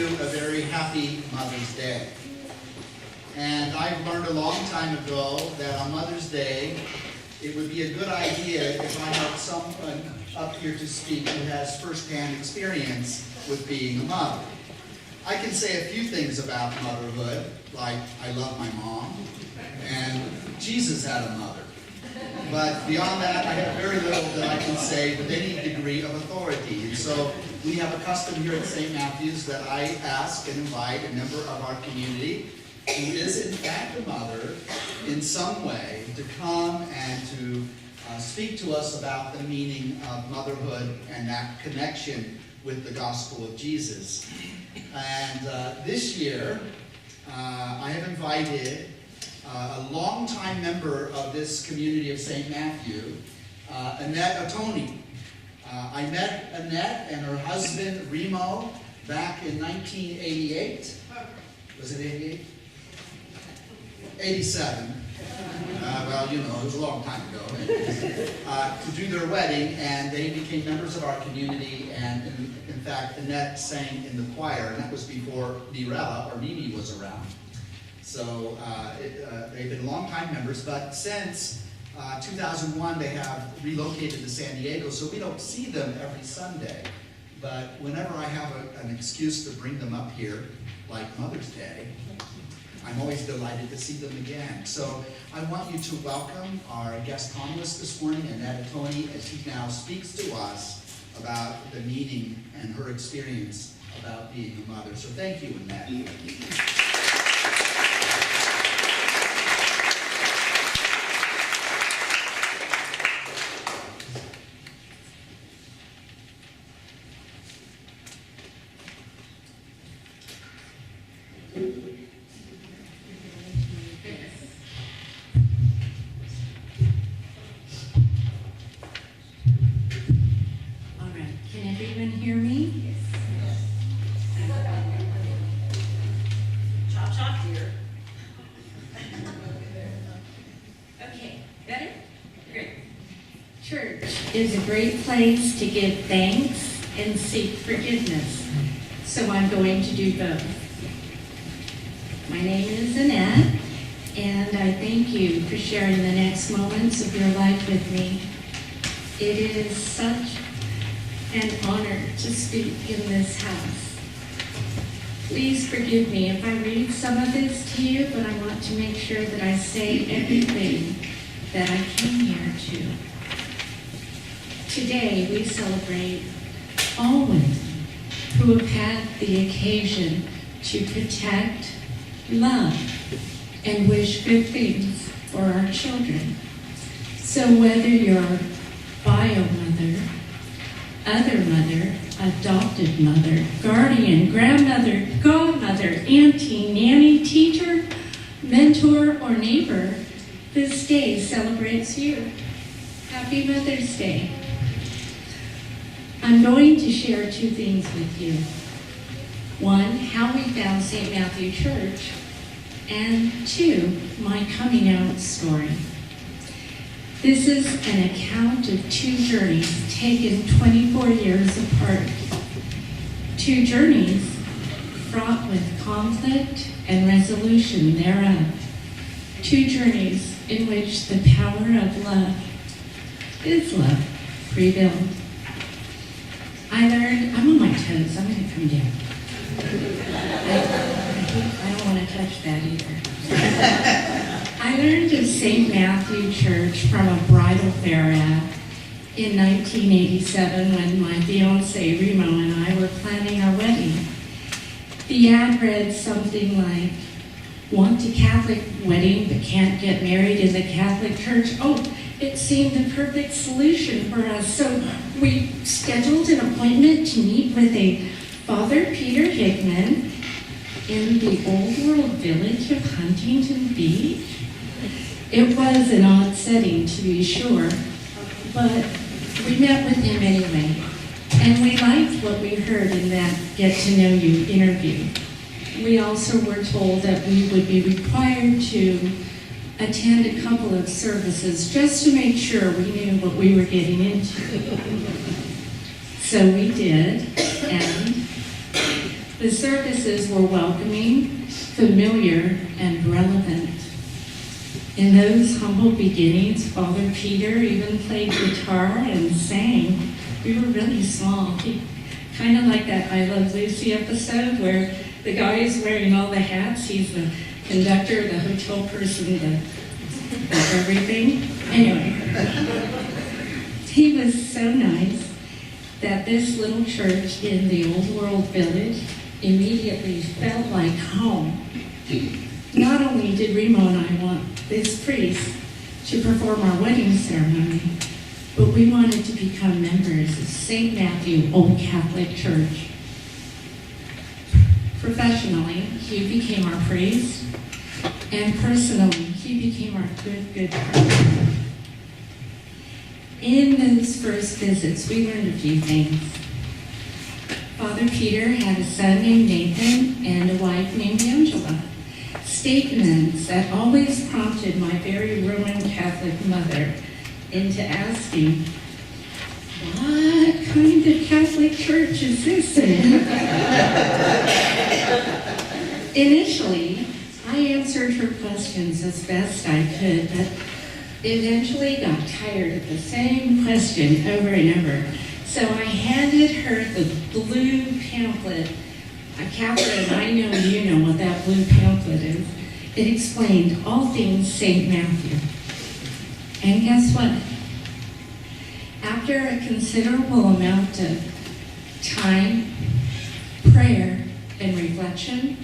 you a very happy Mother's Day. And I learned a long time ago that on Mother's Day, it would be a good idea if I had someone up here to speak who has firsthand experience with being a mother. I can say a few things about motherhood, like I love my mom, and Jesus had a mother. But beyond that, I have very little that I can say with any degree of authority. And so we have a custom here at St. Matthew's that I ask and invite a member of our community who is in fact a mother in some way to come and to speak to us about the meaning of motherhood and that connection with the gospel of Jesus. And this year, I have invited a longtime member of this community of St. Matthew, Annette Ottone. I met Annette and her husband, Remo, back in 1988. Was it 88? 87. Well, you know, it was a long time ago. To do their wedding, and they became members of our community, and in fact, Annette sang in the choir, and that was before Mirella, or Mimi, was around. So they've been longtime members, but since 2001, they have relocated to San Diego, so we don't see them every Sunday. But whenever I have an excuse to bring them up here, like Mother's Day, I'm always delighted to see them again. So I want you to welcome our guest panelist this morning, Annette Ottone, as she now speaks to us about the meaning and her experience about being a mother. So thank you, Annette. Is a great place to give thanks and seek forgiveness, so I'm going to do both. My name is Annette, and I thank you for sharing the next moments of your life with me. It is such an honor to speak in this house. Please forgive me if I read some of this to you, but I want to make sure that I say everything that I came here to. Today, we celebrate all women who have had the occasion to protect, love, and wish good things for our children. So whether you're bio mother, other mother, adopted mother, guardian, grandmother, godmother, auntie, nanny, teacher, mentor, or neighbor, this day celebrates you. Happy Mother's Day. I'm going to share two things with you. One, how we found St. Matthew Church, and two, my coming out story. This is an account of two journeys taken 24 years apart. Two journeys fraught with conflict and resolution thereof. Two journeys in which the power of love is love prevailed. I learned, I'm on my toes, I'm going to come down. I don't want to touch that either. I learned of St. Matthew Church from a bridal fair ad in 1987 when my fiancé Remo and I were planning our wedding. The ad read something like, want a Catholic wedding but can't get married in the Catholic Church? Oh, it seemed the perfect solution for us. So we scheduled an appointment to meet with a Father Peter Hickman in the old world village of Huntington Beach. It was an odd setting, to be sure, but we met with him anyway, and we liked what we heard in that Get to Know You interview. We also were told that we would be required to attend a couple of services just to make sure we knew what we were getting into. So we did, and the The services were welcoming, familiar, and relevant. In those humble beginnings, Father Peter even played guitar and sang. We were really small. Kind of like that I Love Lucy episode where the guy is wearing all the hats. He's the conductor, the hotel person, the everything. Anyway, he was so nice that this little church in the Old World Village immediately felt like home. Not only did Remo and I want this priest to perform our wedding ceremony, but we wanted to become members of St. Matthew Old Catholic Church. Professionally, he became our priest, and personally, he became our good friend. In those first visits, we learned a few things. Father Peter had a son named Nathan and a wife named Angela. Statements that always prompted my very Roman Catholic mother into asking, what kind of Catholic church is this in? Initially, I answered her questions as best I could, but eventually got tired of the same question over and over. So I handed her the blue pamphlet. Catherine, I know you know what that blue pamphlet is. It explained all things St. Matthew. And guess what? After a considerable amount of time, prayer, and reflection,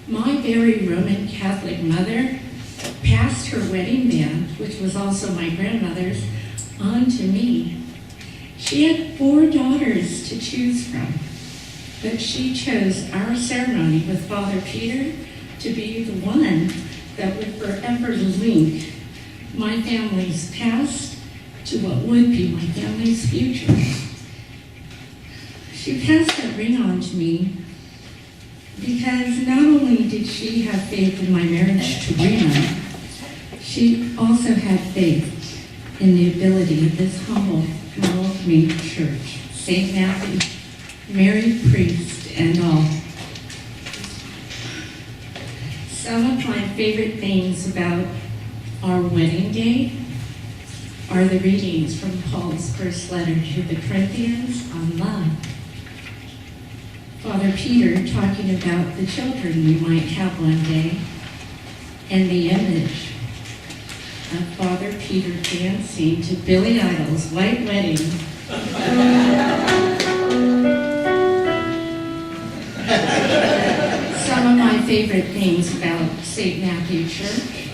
my very Roman Catholic mother passed her wedding band, which was also my grandmother's, on to me. She had 4 daughters to choose from, but she chose our ceremony with Father Peter to be the one that would forever link my family's past to what would be my family's future. She passed that ring on to me because not only did she have faith in my marriage to Reno, she also had faith in the ability of this humble, welcoming church, St. Matthew, married priest and all. Some of my favorite things about our wedding day are the readings from Paul's first letter to the Corinthians on love. Father Peter talking about the children we might have one day, and the image of Father Peter dancing to Billy Idol's White Wedding. Some of my favorite things about St. Matthew Church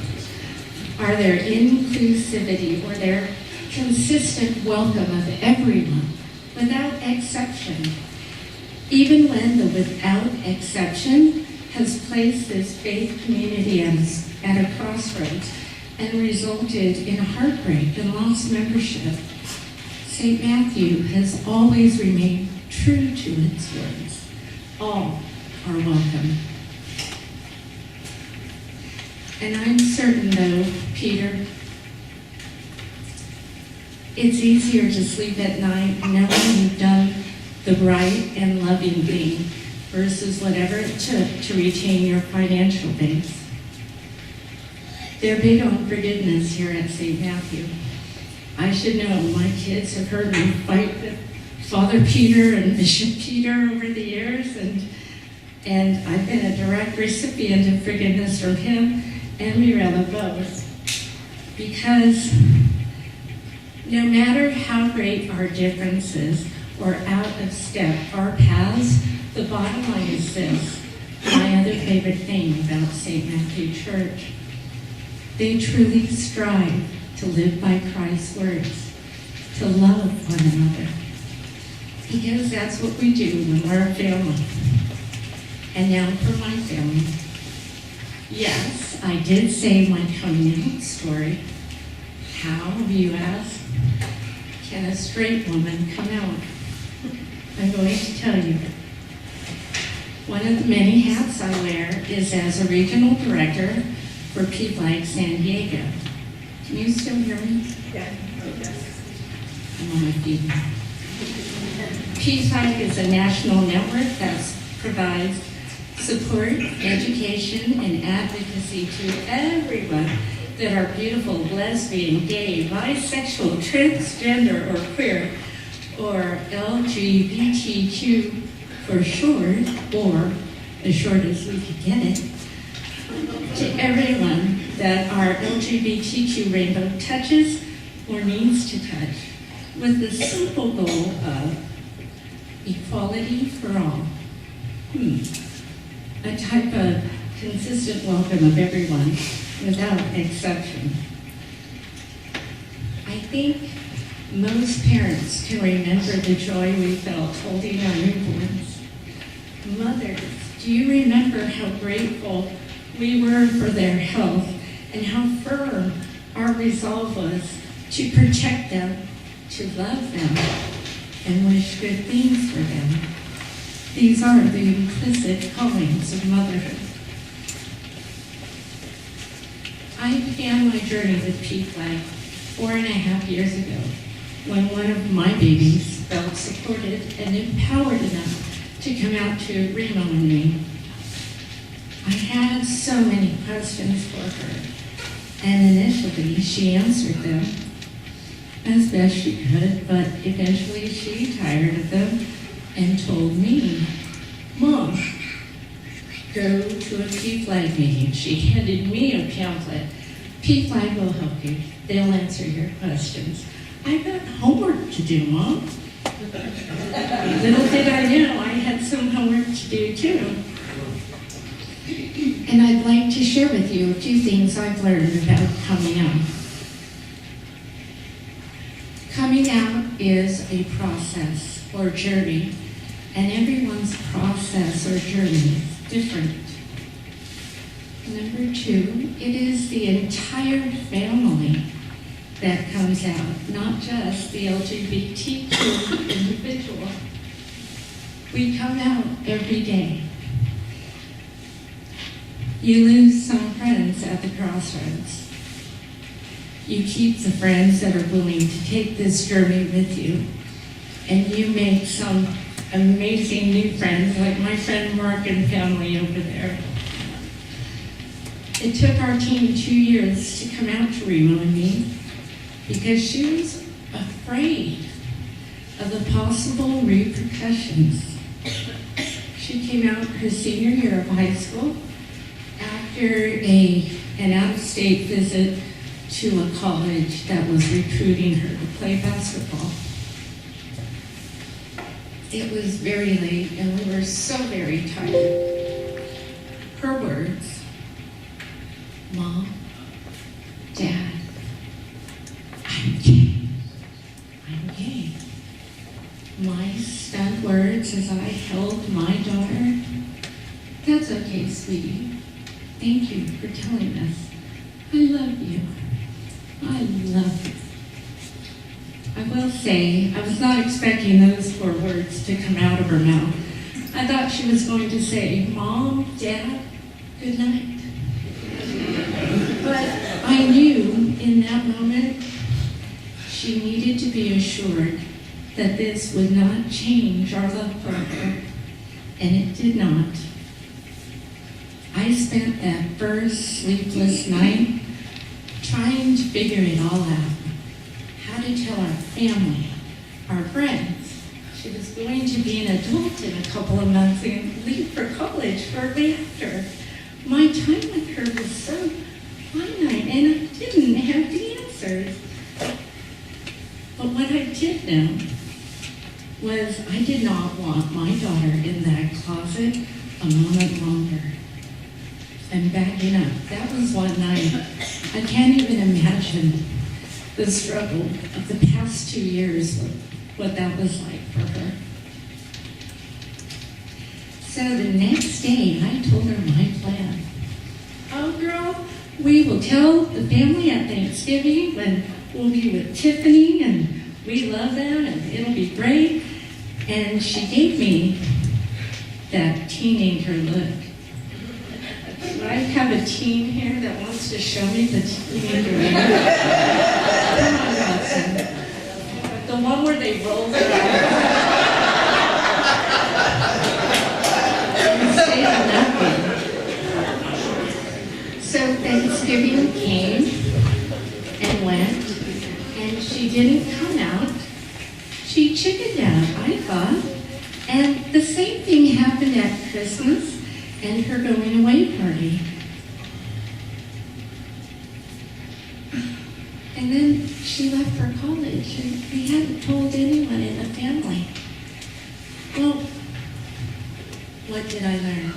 are their inclusivity, or their consistent welcome of everyone, without exception. Even when the without exception has placed this faith community at a crossroads and resulted in heartbreak and lost membership, St. Matthew has always remained true to its words. All are welcome. And I'm certain, though, Peter, it's easier to sleep at night knowing you've done the right and loving thing versus whatever it took to retain your financial base. They're big on forgiveness here at St. Matthew. I should know, my kids have heard me fight with Father Peter and Bishop Peter over the years, and I've been a direct recipient of forgiveness from him and Mirella both. Because no matter how great our differences or out of step our paths, the bottom line is this, my other favorite thing about St. Matthew Church. They truly strive to live by Christ's words, to love one another. Because that's what we do when we're a family. And now for my family. Yes, I did say my coming out story. How, you ask, can a straight woman come out? I'm going to tell you. One of the many hats I wear is as a regional director for PFLAG San Diego. Can you still hear me? Yeah. I'm on my feet. PFLAG is a national network that provides support, education, and advocacy to everyone that are beautiful, lesbian, gay, bisexual, transgender, or queer, or LGBTQ for short, or as short as we could get it, to everyone that our LGBTQ rainbow touches or needs to touch, with the simple goal of equality for all. A type of consistent welcome of everyone without exception. I think most parents can remember the joy we felt holding our newborns. Mothers, do you remember how grateful we were for their health and how firm our resolve was to protect them, to love them, and wish good things for them? These are the implicit callings of motherhood. I began my journey with PFLAG 4.5 years ago, when one of my babies felt supported and empowered enough to come out to Remo and me. I had so many questions for her, and initially she answered them as best she could, but eventually she tired of them and told me, "Mom, go to a PFLAG meeting." She handed me a pamphlet. "PFLAG will help you. They'll answer your questions." "I've got homework to do, Mom." Little did I know I had some homework to do too. And I'd like to share with you a few things I've learned about coming out. Coming out is a process or journey, and everyone's process or journey is different. Number 2, it is the entire family that comes out, not just the LGBTQ individual. We come out every day. You lose some friends at the crossroads. You keep the friends that are willing to take this journey with you, and you make some amazing new friends, like my friend Mark and family over there. It took our team 2 years to come out to Remo and me, because she was afraid of the possible repercussions. She came out her senior year of high school after an out-of-state visit to a college that was recruiting her to play basketball. It was very late and we were so very tired. Her words, "Mom, Dad, I'm gay. I'm gay." My stunned words as I held my daughter, "That's okay, sweetie. Thank you for telling us. I love you. I love you." I will say, I was not expecting those 4 words to come out of her mouth. I thought she was going to say, "Mom, Dad, good night." But I knew in that moment she needed to be assured that this would not change our love for her, and it did not. I spent that first sleepless night trying to figure it all out. How to tell our family, our friends, she was going to be an adult in a couple of months and leave for college shortly after. My time with her was so finite, and I didn't have the answers. But what I did know was I did not want my daughter in that closet a moment longer. And backing up, that was one night. I can't even imagine the struggle of the past 2 years, what that was like for her. So the next day, I told her my plan. "Oh, girl, we will tell the family at Thanksgiving when we'll be with Tiffany, and we love them, and it'll be great." And she gave me that teenager look. Do I have a teen here that wants to show me the teenager look? Come on, Watson. The one where they roll their eyes. You stay on that didn't come out. She chickened out, I thought. And the same thing happened at Christmas and her going away party. And then she left for college, and we hadn't told anyone in the family. Well, what did I learn?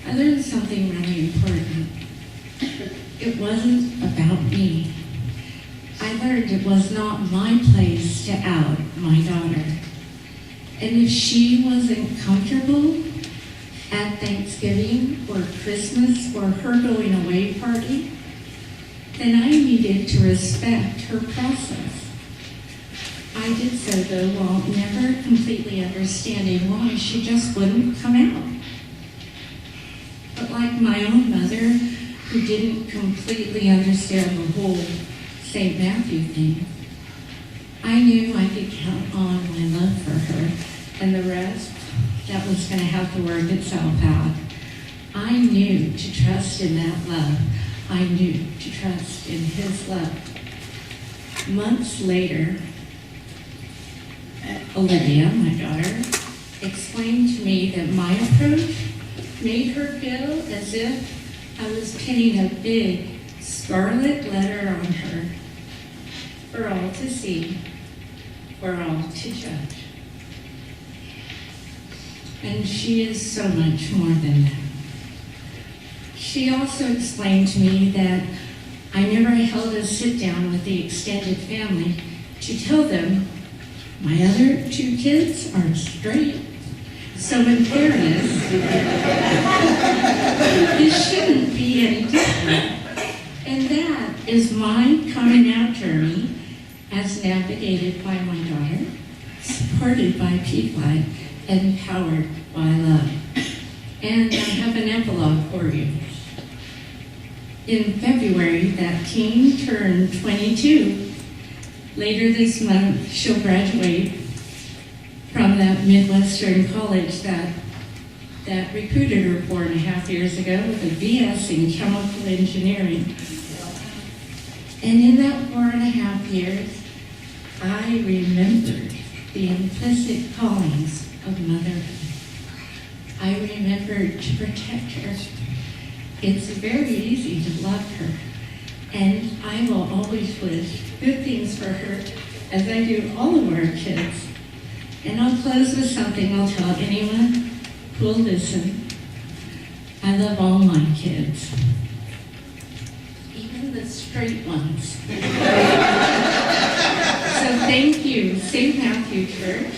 I learned something really important. It wasn't about me. I learned it was not my place to out my daughter. And if she wasn't comfortable at Thanksgiving or Christmas or her going away party, then I needed to respect her process. I did so, though, while never completely understanding why she just wouldn't come out. But like my own mother, who didn't completely understand the whole St. Matthew thing, I knew I could count on my love for her, and the rest, that was going to have to work itself out. I knew to trust in that love. I knew to trust in his love. Months later, Olivia, my daughter, explained to me that my approach made her feel as if I was pinning a big scarlet letter on her for all to see, for all to judge. And she is so much more than that. She also explained to me that I never held a sit-down with the extended family to tell them my other two kids are straight. So in fairness, this shouldn't be any different. And that is my coming out journey as navigated by my daughter, supported by P-Flight, and powered by love. And I have an epilogue for you. In February, that teen turned 22. Later this month, she'll graduate from that Midwestern college that recruited her 4.5 years ago with a BS in chemical engineering. And in that 4.5 years, I remembered the implicit callings of motherhood. I remembered to protect her. It's very easy to love her, and I will always wish good things for her, as I do all of our kids. And I'll close with something I'll tell anyone who will listen. I love all my kids, even the straight ones. So thank you, St. Matthew Church,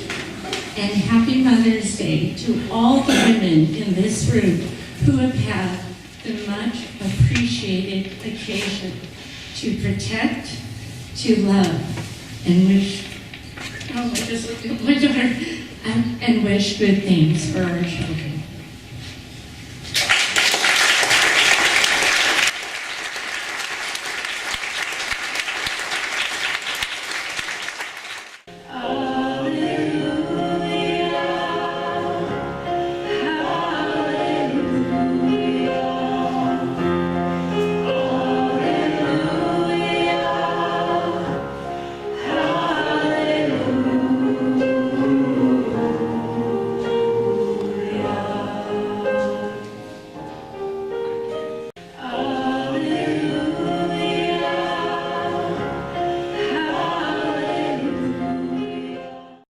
and happy Mother's Day to all the women in this room who have had the much appreciated occasion to protect, to love, and wish, oh, I just looked at my daughter, and wish good things for our children.